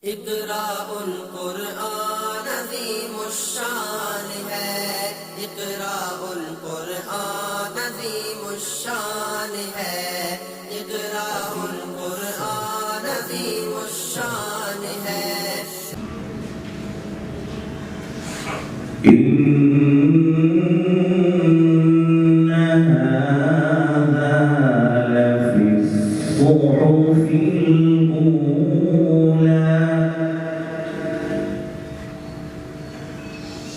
इक़राउल कुरआन अज़ीमुश शान है, इक़राउल कुरआन अज़ीमुश शान है, इक़राउल कुरआन अज़ीमुश शान है। إن هذا لفي الصحف الأولى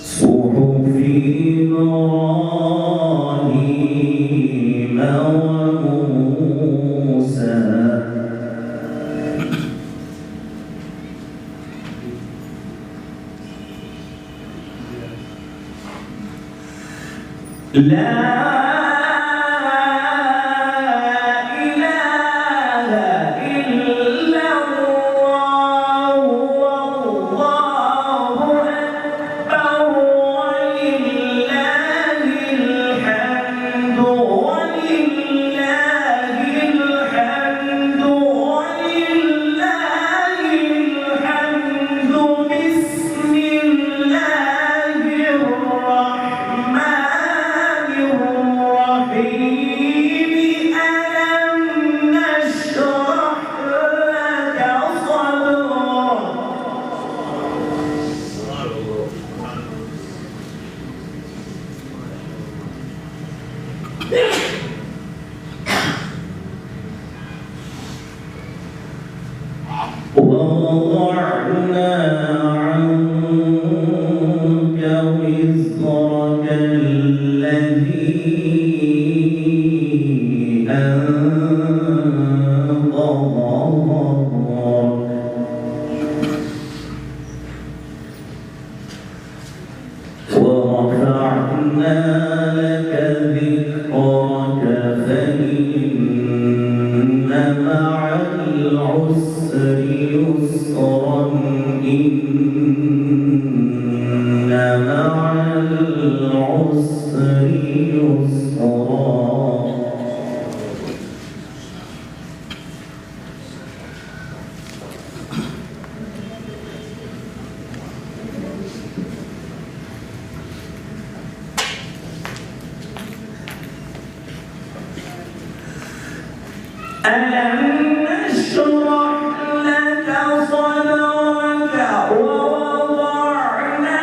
صحف إبراهيم وموسى لا إله إلا الله والله أكبر ولله الحمد ولله الحمد ولله الحمد بسم الله الرحمن الرحيم ألم نشرح لك صدرك ووضعنا عنك وزرك الذي أنقض ظهرك ورفعنا لك ذكرك فإن مع العسر يسرا إن مع العسر يسرا ألم نشرح لك صدرك ووضعنا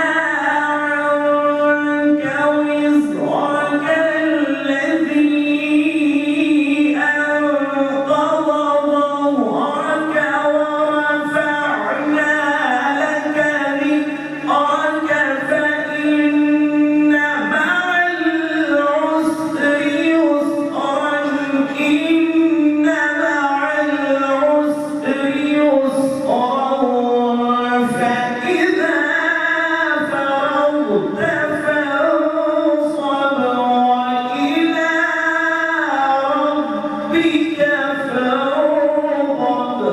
عنك وزرك الذي أنقض ظهرك ورفعنا لك ذكرك فإن مع العسر يسرا إن مع العسر يسرا فإذا فرغت فانصب وإلى ربك فارغب.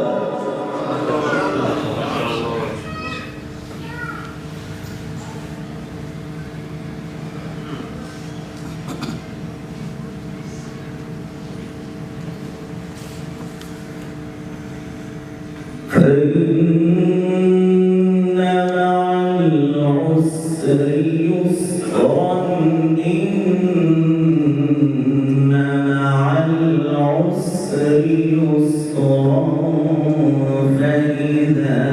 فإن مع العسر يسرا إن مع العسر يسرا فإذا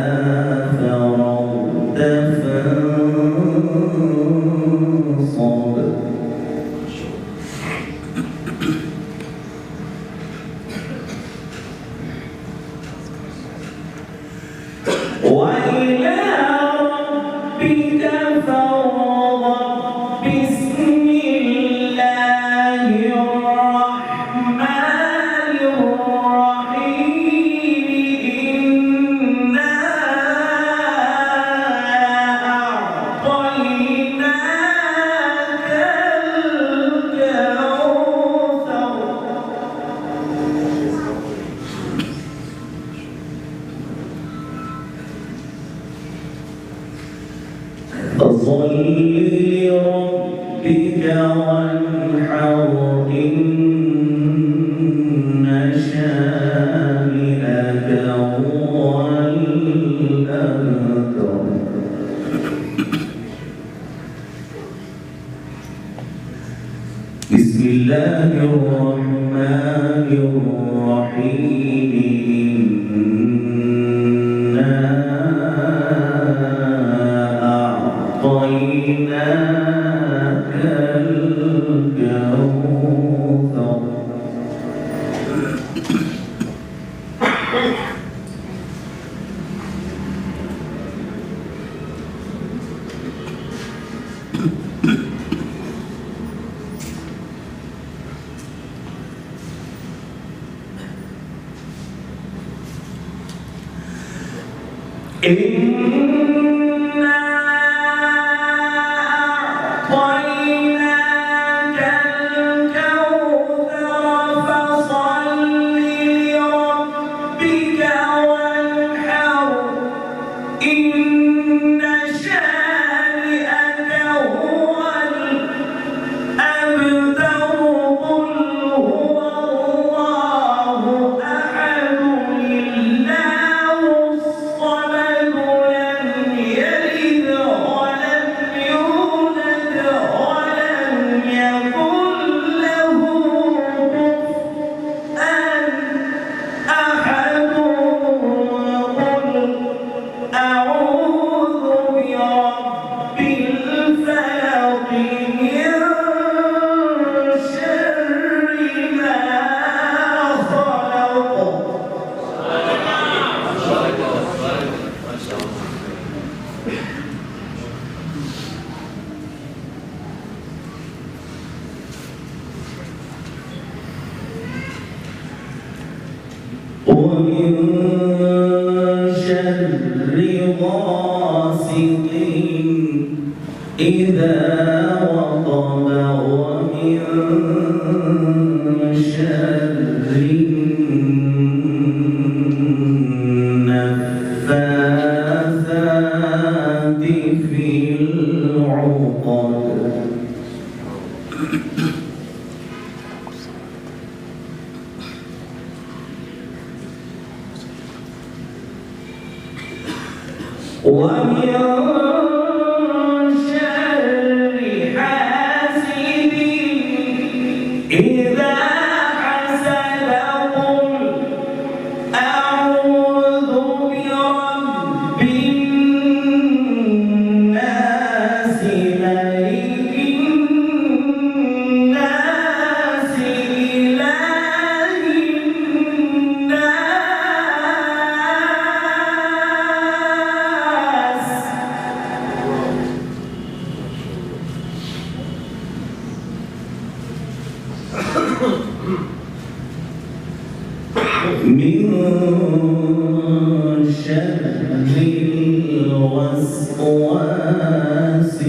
فرغت فانصب وإلى ربك فارغب بسم الله الرحمن الرحيم إنا أعطيناك الكوثر فصل لربك وانحر إن شانئك هو الله الرحمن الرحيم إنا أعطيناك الكوثر إنا أعطيناك الكوثر فصل لربك وانحر إن شانئك هو الأبتر قل هو الله أحد الله الصمد لم يلد ولم يولد ولم يكن له كفوا أحد قل أعوذ برب الفلق من شر ما خلق ومن شر غاسق إذا وقب ومن شر النفاثات في العقد ومن شر حاسد إذا حسد قل أعوذ برب الناس ملك الناس إله الناس من شر الوسواس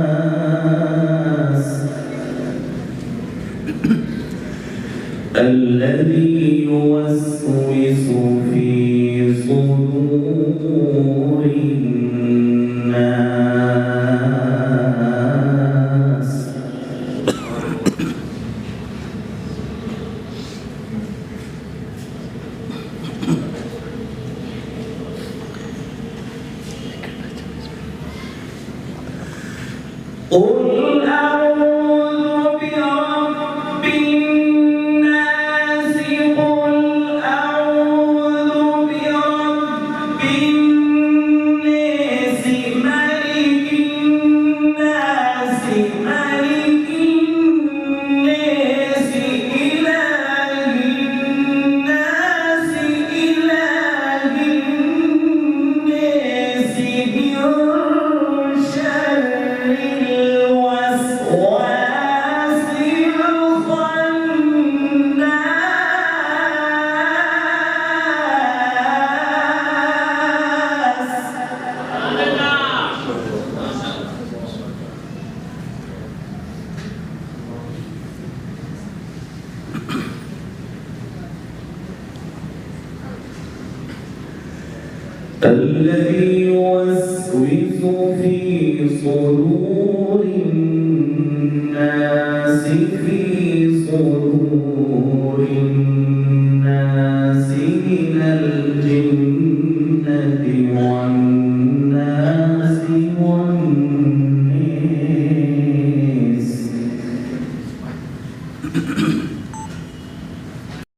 الخناس الذي يوسوس في صدور الناس قل أعوذ برب الناس قل أعوذ برب الناس ملك الناس ملك الناس إله الناس إله الناس من شر الوسواس الخناس الذي يوسوس في صدور الناس من الجنة والناس والناس الرحيم